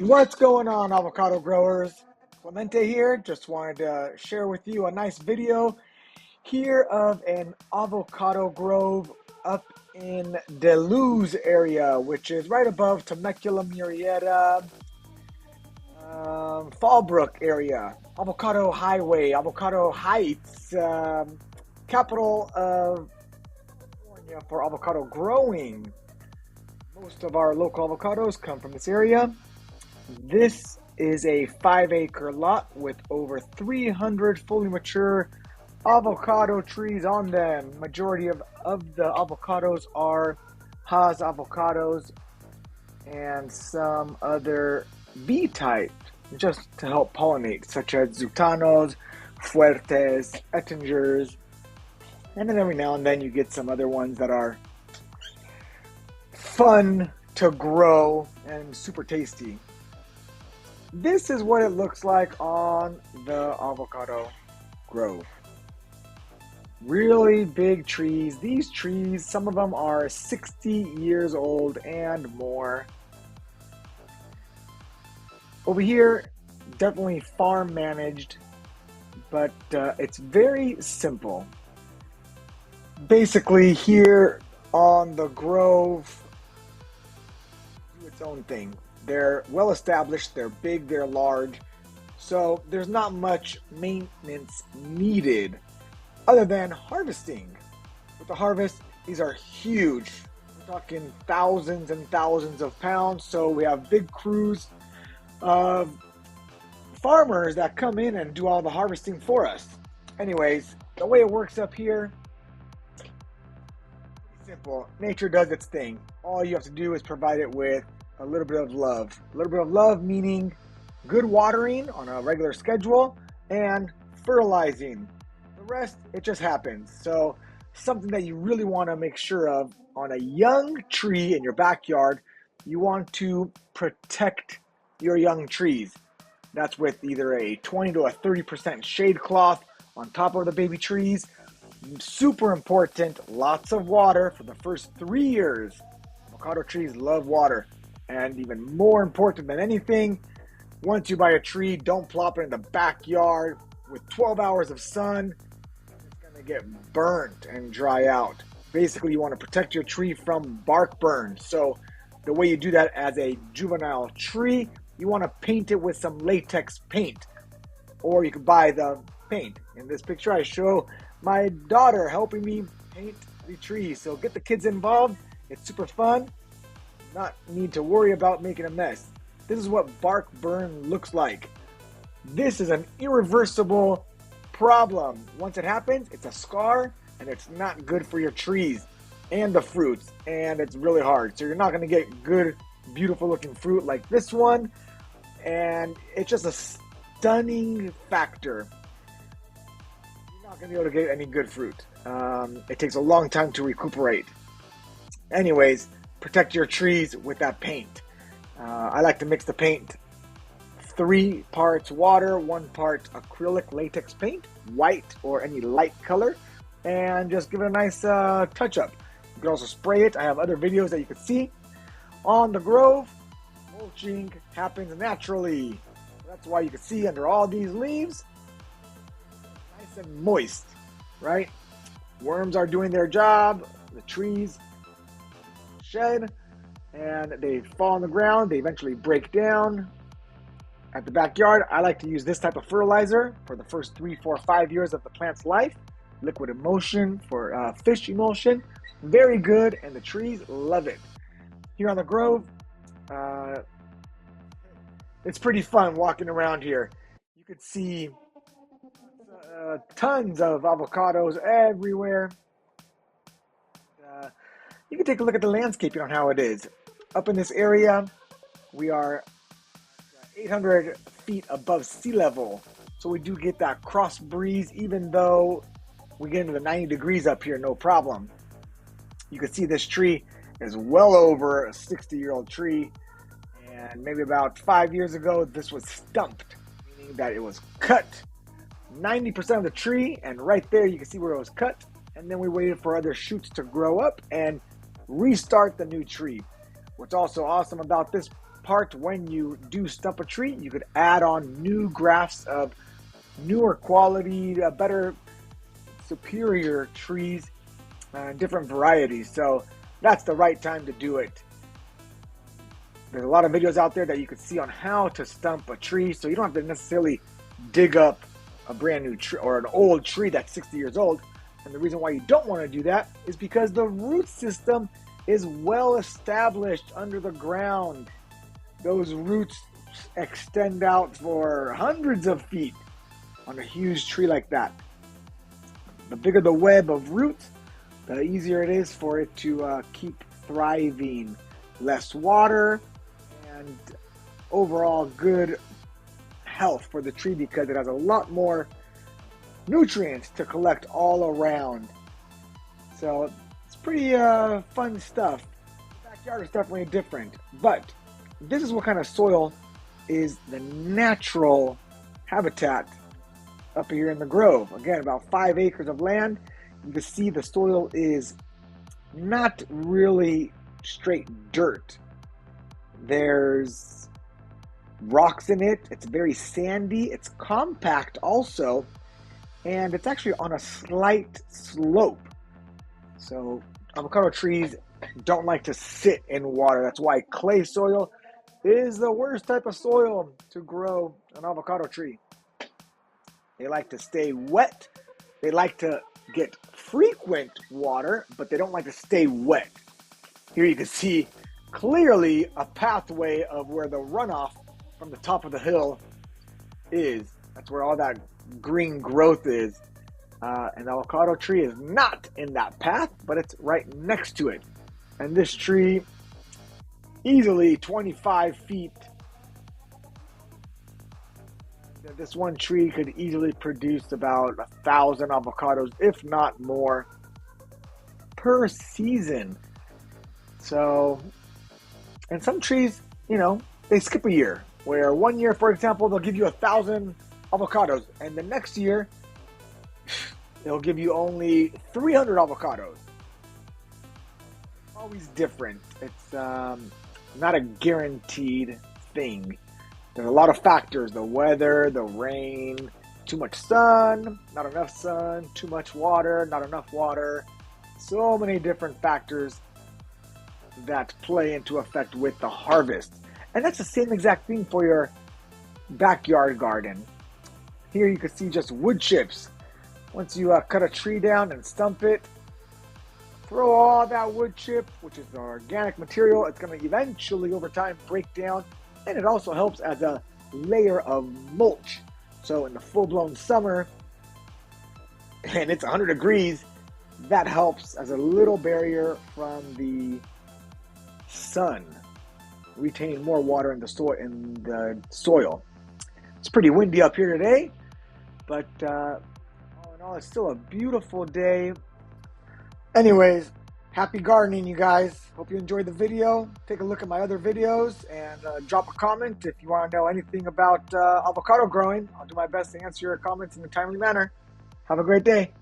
What's going on, avocado growers? Clemente here. Just wanted to share with you a nice video here of an avocado grove up in Deleuze area, which is right above Temecula, Murrieta, Fallbrook area, Avocado Highway, Avocado Heights, capital of California for avocado growing. Most of our local avocados come from this area. This is a 5-acre lot with over 300 fully mature avocado trees on them. Majority of the avocados are Haas avocados and some other bee type just to help pollinate, such as Zutanos, Fuertes, Ettingers, and then every now and then you get some other ones that are fun to grow and super tasty. This is what it looks like on the avocado grove. Really big trees. These trees, some of them are 60 years old and more. Over here, definitely farm managed, but it's very simple. Basically, here on the grove, do its own thing. They're well established, they're big, they're large, so there's not much maintenance needed other than harvesting. With the harvest, these are huge. We're talking thousands and thousands of pounds, so we have big crews of farmers that come in and do all the harvesting for us. Anyways, the way it works up here, simple. Nature does its thing. All you have to do is provide it with a little bit of love. A little bit of love meaning good watering on a regular schedule and fertilizing. The rest, it just happens. So something that you really want to make sure of on a young tree in your backyard, you want to protect your young trees. That's with either a 20 to a 30% shade cloth on top of the baby trees. Super important, lots of water for the first 3 years. Avocado trees love water. And even more important than anything, once you buy a tree, don't plop it in the backyard with 12 hours of sun. It's going to get burnt and dry out. Basically, you want to protect your tree from bark burn. So the way you do that as a juvenile tree, you want to paint it with some latex paint. Or you can buy the paint. In this picture, I show my daughter helping me paint the tree. So get the kids involved. It's super fun. Not need to worry about making a mess. This is what bark burn looks like. This is an irreversible problem. Once it happens, it's a scar and it's not good for your trees and the fruits, and it's really hard. So you're not going to get good, beautiful looking fruit like this one, and it's just a stunning factor. You're not going to be able to get any good fruit. It takes a long time to recuperate. Anyways, protect your trees with that paint. I like to mix the paint 3 parts water, 1 part acrylic latex paint, white or any light color, and just give it a nice touch up. You can also spray it. I have other videos that you can see. On the grove, mulching happens naturally. That's why you can see under all these leaves, nice and moist, right? Worms are doing their job. The trees shed and they fall on the ground. They eventually break down. At the backyard, I like to use this type of fertilizer for the first 3, 4, 5 years of the plant's life. Liquid emulsion for fish emulsion. Very good, and the trees love it. Here on the grove, it's pretty fun walking around here. You could see tons of avocados everywhere. You can take a look at the landscaping on how it is. Up in this area, we are 800 feet above sea level. So we do get that cross breeze, even though we get into the 90 degrees up here, no problem. You can see this tree is well over a 60-year-old tree. And maybe about 5 years ago, this was stumped, meaning that it was cut 90% of the tree. And right there, you can see where it was cut. And then we waited for other shoots to grow up and restart the new tree. What's also awesome about this part, when you do stump a tree, you could add on new grafts of newer quality, better, superior trees, different varieties. So that's the right time to do it. There's a lot of videos out there that you can see on how to stump a tree, so you don't have to necessarily dig up a brand new tree or an old tree that's 60 years old. And the reason why you don't want to do that is because the root system is well established under the ground. Those roots extend out for hundreds of feet on a huge tree like that. The bigger the web of roots, the easier it is for it to keep thriving. Less water and overall good health for the tree because it has a lot more nutrients to collect all around. So it's pretty fun stuff. The backyard is definitely different, but this is what kind of soil is the natural habitat up here in the Grove. Again, about 5 acres of land. You can see the soil is not really straight dirt. There's rocks in it. It's very sandy. It's compact also, and it's actually on a slight slope. So avocado trees don't like to sit in water. That's why clay soil is the worst type of soil to grow an avocado tree. They like to stay wet. They like to get frequent water, but they don't like to stay wet. Here you can see clearly a pathway of where the runoff from the top of the hill is. That's where all that green growth is. An avocado tree is not in that path, but it's right next to it. And this tree, easily 25 feet. This one tree could easily produce about 1,000 avocados, if not more, per season. So, and some trees, you know, they skip a year. Where one year, for example, they'll give you 1,000 avocados, and the next year, they'll give you only 300 avocados. Always different. It's not a guaranteed thing. There's a lot of factors: the weather, the rain, too much sun, not enough sun, too much water, not enough water. So many different factors that play into effect with the harvest. And that's the same exact thing for your backyard garden. Here you can see just wood chips. Once you cut a tree down and stump it, throw all that wood chip, which is the organic material. It's going to eventually, over time, break down. And it also helps as a layer of mulch. So in the full-blown summer, and it's 100 degrees, that helps as a little barrier from the sun, retaining more water in the soil. It's pretty windy up here today, but all in all, it's still a beautiful day. Anyways, happy gardening, you guys. Hope you enjoyed the video. Take a look at my other videos and drop a comment if you want to know anything about avocado growing. I'll do my best to answer your comments in a timely manner. Have a great day.